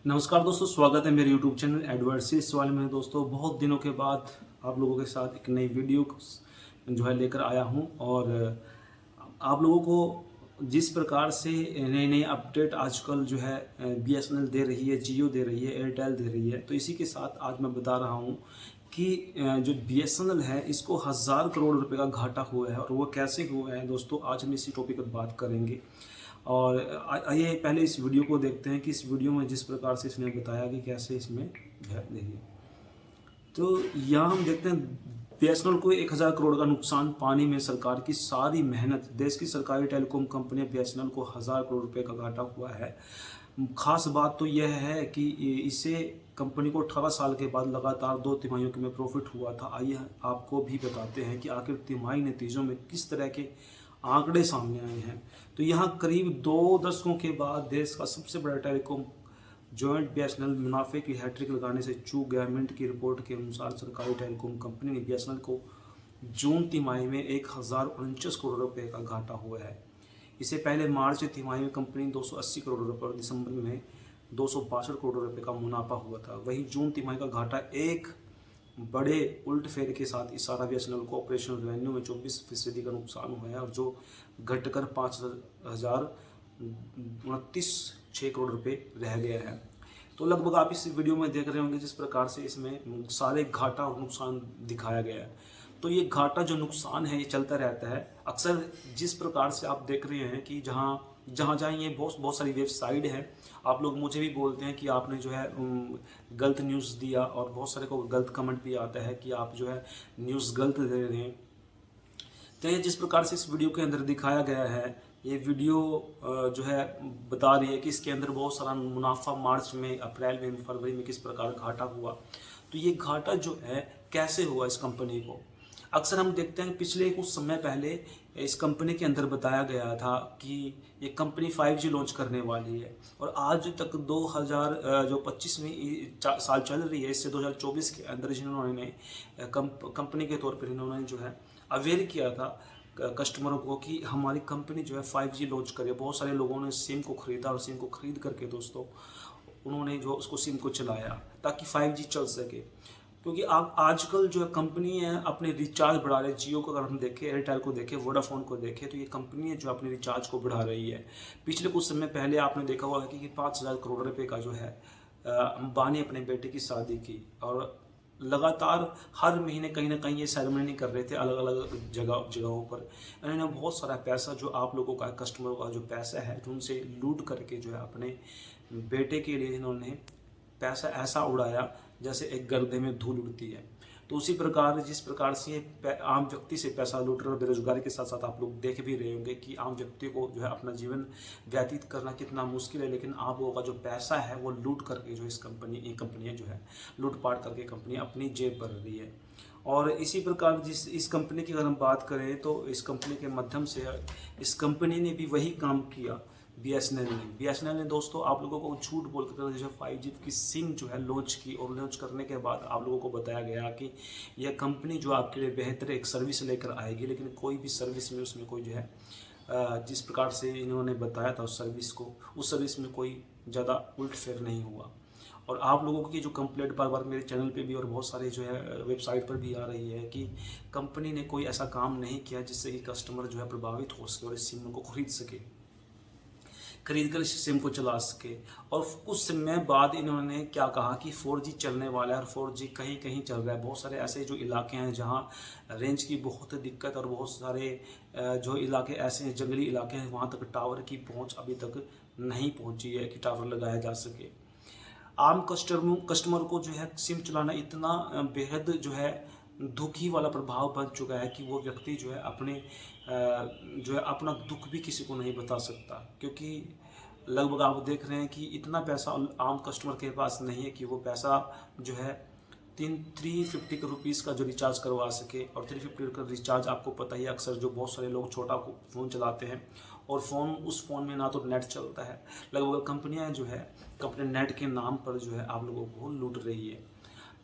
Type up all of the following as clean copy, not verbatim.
नमस्कार दोस्तों, स्वागत है मेरे YouTube चैनल एडवर्सिस वाले में। दोस्तों, बहुत दिनों के बाद आप लोगों के साथ एक नई वीडियो जो है लेकर आया हूं और आप लोगों को जिस प्रकार से नई नई अपडेट आजकल जो है BSNL दे रही है, जियो दे रही है, एयरटेल दे रही है, तो इसी के साथ आज मैं बता रहा हूं कि जो BSNL है इसको 1000 करोड़ रुपए का घाटा हुआ है। और वो कैसे हुआ है दोस्तों, आज हम इसी टॉपिक पर बात करेंगे। और आइए पहले इस वीडियो को देखते हैं कि इस वीडियो में जिस प्रकार से इसने बताया कि कैसे इसमें है। देखिए, तो यहाँ हम देखते हैं BSNL को 1000 करोड़ का नुकसान पानी में। सरकार की सारी मेहनत, देश की सरकारी टेलीकॉम कंपनी BSNL को 1000 करोड़ रुपए का घाटा हुआ है। खास बात तो यह है कि इसे कंपनी को 18 साल के बाद लगातार 2 तिमाहियों में प्रॉफिट हुआ था। आइए आपको भी बताते हैं कि आखिर तिमाही नतीजों में किस तरह के आंकड़े सामने आए हैं। तो यहाँ करीब 2 दशकों के बाद देश का सबसे बड़ा टेलीकॉम जॉइंट BSNL मुनाफे की हैट्रिक लगाने से चूक गया। मिंट की रिपोर्ट के अनुसार सरकारी टेलीकॉम कंपनी ने BSNL को जून तिमाही में 1049 करोड़ रुपए का घाटा हुआ है। इससे पहले मार्च तिमाही में कंपनी 280 करोड़ रुपए और दिसंबर में 262 करोड़ रुपए का मुनाफा हुआ था। वहीं जून तिमाही का घाटा एक बड़े उलटफेर के साथ इशारा BSNL को ऑपरेशनल रेवेन्यू में 24% का नुकसान हुआ है, और जो घटकर 5029 करोड़ रुपए रह गया है। तो लगभग आप इस वीडियो में देख रहे होंगे जिस प्रकार से इसमें सारे घाटा और नुकसान दिखाया गया है। तो ये घाटा जो नुकसान है ये चलता रहता है अक्सर। जिस प्रकार से आप देख रहे हैं कि जहाँ जहाँ ये बहुत सारी वेबसाइट है, आप लोग मुझे भी बोलते हैं कि आपने जो है गलत न्यूज़ दिया, और बहुत सारे को गलत कमेंट भी आता है कि आप जो है न्यूज़ गलत दे रहे हैं। तो ये जिस प्रकार से इस वीडियो के अंदर दिखाया गया है, ये वीडियो जो है बता रही है कि इसके अंदर बहुत सारा मुनाफा मार्च में, अप्रैल में, फरवरी में किस प्रकार घाटा हुआ। तो ये घाटा जो है कैसे हुआ इस कंपनी को, अक्सर हम देखते हैं पिछले कुछ समय पहले इस कंपनी के अंदर बताया गया था कि ये कंपनी 5G लॉन्च करने वाली है, और आज तक 2025 में साल चल रही है, इससे 2024 के अंदर जिन्होंने कंपनी के तौर पर इन्होंने जो है अवेयर किया था कस्टमरों को कि हमारी कंपनी जो है 5G लॉन्च करे। बहुत सारे लोगों ने सिम को खरीदा, और सिम को खरीद करके दोस्तों उन्होंने जो उसको सिम को चलाया ताकि 5G चल सके। क्योंकि आप आजकल जो कंपनी है अपने रिचार्ज बढ़ा रहे हैं। जियो को अगर हम देखें, एयरटेल को देखें, वोडाफोन को देखें, तो ये कंपनी है जो अपने रिचार्ज को बढ़ा रही है। पिछले कुछ समय पहले आपने देखा होगा कि 5000 करोड़ रुपए का जो है अंबानी अपने बेटे की शादी की, और लगातार हर महीने कहीं ना कहीं ये सेरेमनी कर रहे थे अलग अलग जगहों पर। इन्होंने बहुत सारा पैसा जो आप लोगों का, कस्टमरों का जो पैसा है, जो उनसे लूट करके जो है अपने बेटे के लिए इन्होंने पैसा ऐसा उड़ाया जैसे एक गर्दे में धूल उड़ती है। तो उसी प्रकार जिस प्रकार से आम व्यक्ति से पैसा लूट रहे, और बेरोजगारी के साथ साथ आप लोग देख भी रहे होंगे कि आम व्यक्ति को जो है अपना जीवन व्यतीत करना कितना मुश्किल है, लेकिन आप लोगों का जो पैसा है वो लूट करके जो ये कंपनियाँ जो है लूटपाट करके कंपनी अपनी जेब भर रही है। और इसी प्रकार इस कंपनी की अगर हम बात करें तो इस कंपनी के माध्यम से इस कंपनी ने भी वही काम किया BSNL ने दोस्तों आप लोगों को झूठ बोल कर जो 5G की सिम जो है लॉन्च की, और लॉन्च करने के बाद आप लोगों को बताया गया कि यह कंपनी जो आपके लिए बेहतर एक सर्विस लेकर आएगी, लेकिन कोई भी सर्विस में उसमें कोई जो है जिस प्रकार से इन्होंने बताया था उस सर्विस में कोई ज़्यादा उलटफेर नहीं हुआ। और आप लोगों की जो कंप्लेंट बार बार मेरे चैनल पे भी और बहुत सारे जो है वेबसाइट पर भी आ रही है कि कंपनी ने कोई ऐसा काम नहीं किया जिससे कि कस्टमर जो है प्रभावित हो सके और इस सिम को खरीद कर इस सिम को चला सके। और कुछ समय बाद इन्होंने क्या कहा कि 4G चलने वाला है, और 4G कहीं कहीं चल रहा है। बहुत सारे ऐसे जो इलाके हैं जहां रेंज की बहुत दिक्कत, और बहुत सारे जो इलाके ऐसे हैं, जंगली इलाके हैं, वहां तक टावर की पहुंच अभी तक नहीं पहुंची है कि टावर लगाया जा सके। आम कस्टमर को जो है सिम चलाना इतना बेहद जो है दुखी वाला प्रभाव बन चुका है कि वो व्यक्ति जो है अपना दुख भी किसी को नहीं बता सकता, क्योंकि लगभग आप देख रहे हैं कि इतना पैसा आम कस्टमर के पास नहीं है कि वो पैसा जो है 350 रुपीज़ का जो रिचार्ज करवा सके। और 350 का रिचार्ज आपको पता ही, अक्सर जो बहुत सारे लोग छोटा फ़ोन चलाते हैं और उस फ़ोन में ना तो नेट चलता है। लगभग कंपनियां जो है कंपनी नेट के नाम पर जो है आप लोगों को लूट रही है।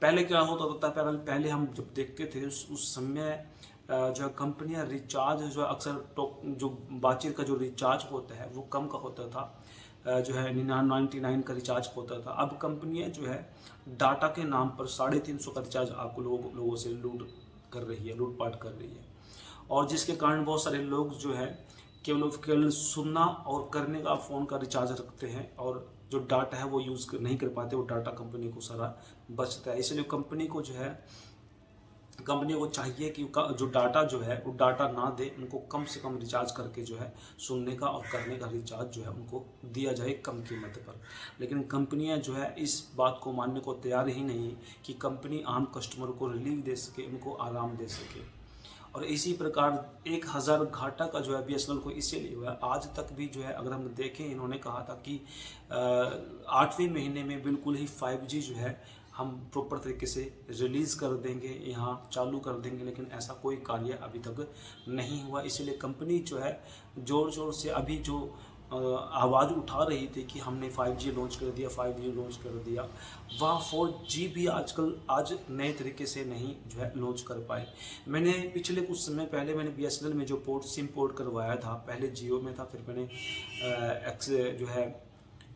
पहले क्या होता था, पहले हम जब देखते थे उस समय जो है कंपनियां रिचार्ज जो अक्सर जो बातचीत का जो रिचार्ज होता है वो कम का होता था। जो है 99 का रिचार्ज होता था। अब कंपनियां जो है डाटा के नाम पर 350 का रिचार्ज आपको लोगों से लूटपाट कर रही है। और जिसके कारण बहुत सारे लोग जो है केवल सुनना और करने का फ़ोन का रिचार्ज रखते हैं, और जो डाटा है वो यूज़ नहीं कर पाते। वो डाटा कंपनी को सारा बचता है। इसलिए कंपनी को चाहिए कि जो डाटा जो है वो डाटा ना दे, उनको कम से कम रिचार्ज करके जो है सुनने का और करने का रिचार्ज जो है उनको दिया जाए कम कीमत पर। लेकिन कंपनियां जो है इस बात को मानने को तैयार ही नहीं कि कंपनी आम कस्टमर को रिलीफ दे सके, उनको आराम दे सके। और इसी प्रकार 1000 घाटा का जो है BSNL को इसीलिए हुआ है। आज तक भी जो है अगर हम देखें, इन्होंने कहा था कि 8वें महीने में बिल्कुल ही 5G जो है हम प्रॉपर तरीके से रिलीज़ कर देंगे, यहाँ चालू कर देंगे, लेकिन ऐसा कोई कार्य अभी तक नहीं हुआ। इसलिए कंपनी जो है ज़ोर ज़ोर से अभी जो आवाज़ उठा रही थी कि हमने 5G लॉन्च कर दिया, 5G लॉन्च कर दिया, वह 4G भी आज नए तरीके से नहीं जो है लॉन्च कर पाए। मैंने पिछले कुछ समय पहले मैंने BSNL में जो सिम पोर्ट करवाया था, पहले जियो में था, फिर मैंने जो है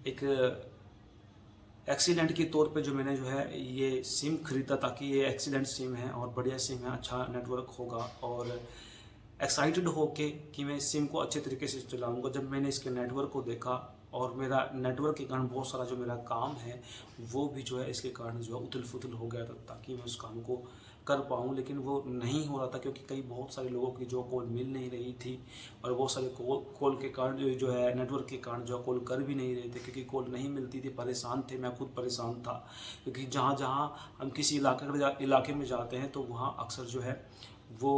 एक एक्सीडेंट के तौर पे जो मैंने जो है ये सिम खरीदा, ताकि ये एक्सीलेंट सिम है और बढ़िया सिम है, अच्छा नेटवर्क होगा, और एक्साइटेड होके कि मैं इस सिम को अच्छे तरीके से चलाऊंगा। जब मैंने इसके नेटवर्क को देखा, और मेरा नेटवर्क के कारण बहुत सारा जो मेरा काम है वो भी जो है इसके कारण जो है उथल फुथल हो गया था, ताकि मैं उस काम को कर पाऊँ। लेकिन वो नहीं हो रहा था, क्योंकि बहुत सारे लोगों की जो कॉल मिल नहीं रही थी, और बहुत सारे कॉल के कारण जो है नेटवर्क के कारण जो कॉल कर भी नहीं रहे थे, क्योंकि कॉल नहीं मिलती थी। परेशान थे, मैं खुद परेशान था, क्योंकि जहाँ जहाँ हम किसी इलाके में जाते हैं तो वहाँ अक्सर जो है वो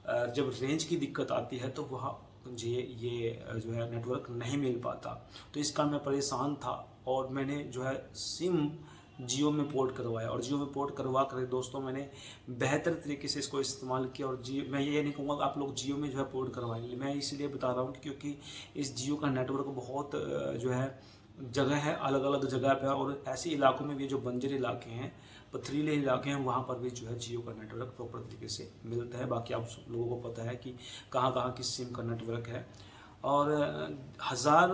जब रेंज की दिक्कत आती है तो वहाँ ये जो है नेटवर्क नहीं मिल पाता। तो इस कारण मैं परेशान था, और मैंने जो है सिम जियो में पोर्ट करवाया, और जियो में पोर्ट करवा कर दोस्तों मैंने बेहतर तरीके से इसको इस्तेमाल किया। और जियो, मैं ये नहीं कहूँगा कि आप लोग जियो में जो है पोर्ट करवाएंगे, मैं इसीलिए बता रहा हूँ क्योंकि इस जियो का नेटवर्क बहुत जो है जगह है, अलग अलग जगह पे, और ऐसे इलाकों में भी जो बंजर इलाके हैं, पथरीले इलाके हैं, वहाँ पर भी जो है जियो का नेटवर्क प्रॉपर तरीके से मिलता है। बाकी आप सब लोगों को पता है कि कहाँ कहाँ किस सिम का नेटवर्क है। और 1000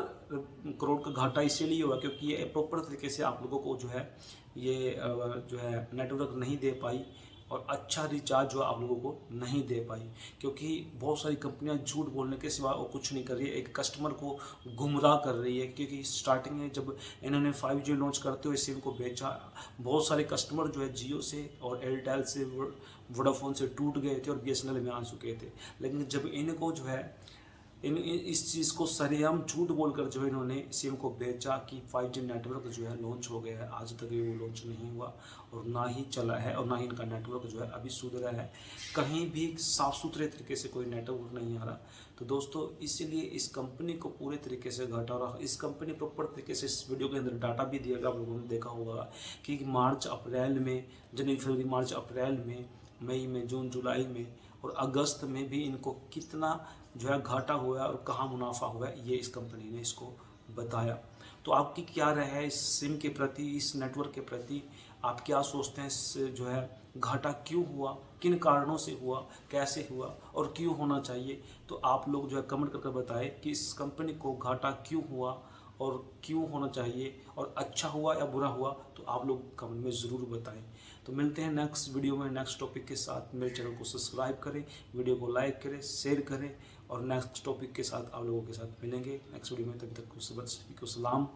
करोड़ का घाटा इसीलिए हुआ क्योंकि ये प्रॉपर तरीके से आप लोगों को जो है ये जो है नेटवर्क नहीं दे पाई, और अच्छा रिचार्ज जो आप लोगों को नहीं दे पाई, क्योंकि बहुत सारी कंपनियां झूठ बोलने के सिवा और कुछ नहीं कर रही है, एक कस्टमर को गुमराह कर रही है। क्योंकि स्टार्टिंग में जब इन्होंने 5G लॉन्च करते हुए सिम को बेचा, बहुत सारे कस्टमर जो है जियो से और एयरटेल से, वोडाफोन से टूट गए थे और BSNL में आ चुके थे। लेकिन जब इनको जो है इस चीज़ को सरेआम झूठ बोलकर जो है इन्होंने सिम को बेचा कि 5G नेटवर्क जो है लॉन्च हो गया है, आज तक ये वो लॉन्च नहीं हुआ और ना ही चला है, और ना ही इनका नेटवर्क जो है अभी सुधरा है। कहीं भी साफ़ सुथरे तरीके से कोई नेटवर्क नहीं आ रहा। तो दोस्तों इसीलिए इस कंपनी को पूरे तरीके से घाटा हो रहा। इस कंपनी प्रॉपर तरीके से इस वीडियो के अंदर डाटा भी दिया गया, आप लोगों ने देखा होगा कि मार्च अप्रैल में, जनवरी फरवरी मार्च अप्रैल में, मई में, जून जुलाई में और अगस्त में भी इनको कितना जो है घाटा हुआ है और कहाँ मुनाफा हुआ है, ये इस कंपनी ने इसको बताया। तो आपकी क्या राय है इस सिम के प्रति, इस नेटवर्क के प्रति? आप क्या सोचते हैं इस जो है घाटा क्यों हुआ, किन कारणों से हुआ, कैसे हुआ और क्यों होना चाहिए? तो आप लोग जो है कमेंट करके बताएं कि इस कंपनी को घाटा क्यों हुआ और क्यों होना चाहिए, और अच्छा हुआ या बुरा हुआ, तो आप लोग कमेंट में ज़रूर बताएं। तो मिलते हैं नेक्स्ट वीडियो में नेक्स्ट टॉपिक के साथ। मेरे चैनल को सब्सक्राइब करें, वीडियो को लाइक करें, शेयर करें, और नेक्स्ट टॉपिक के साथ आप लोगों के साथ मिलेंगे नेक्स्ट वीडियो में। तब तक सलाम।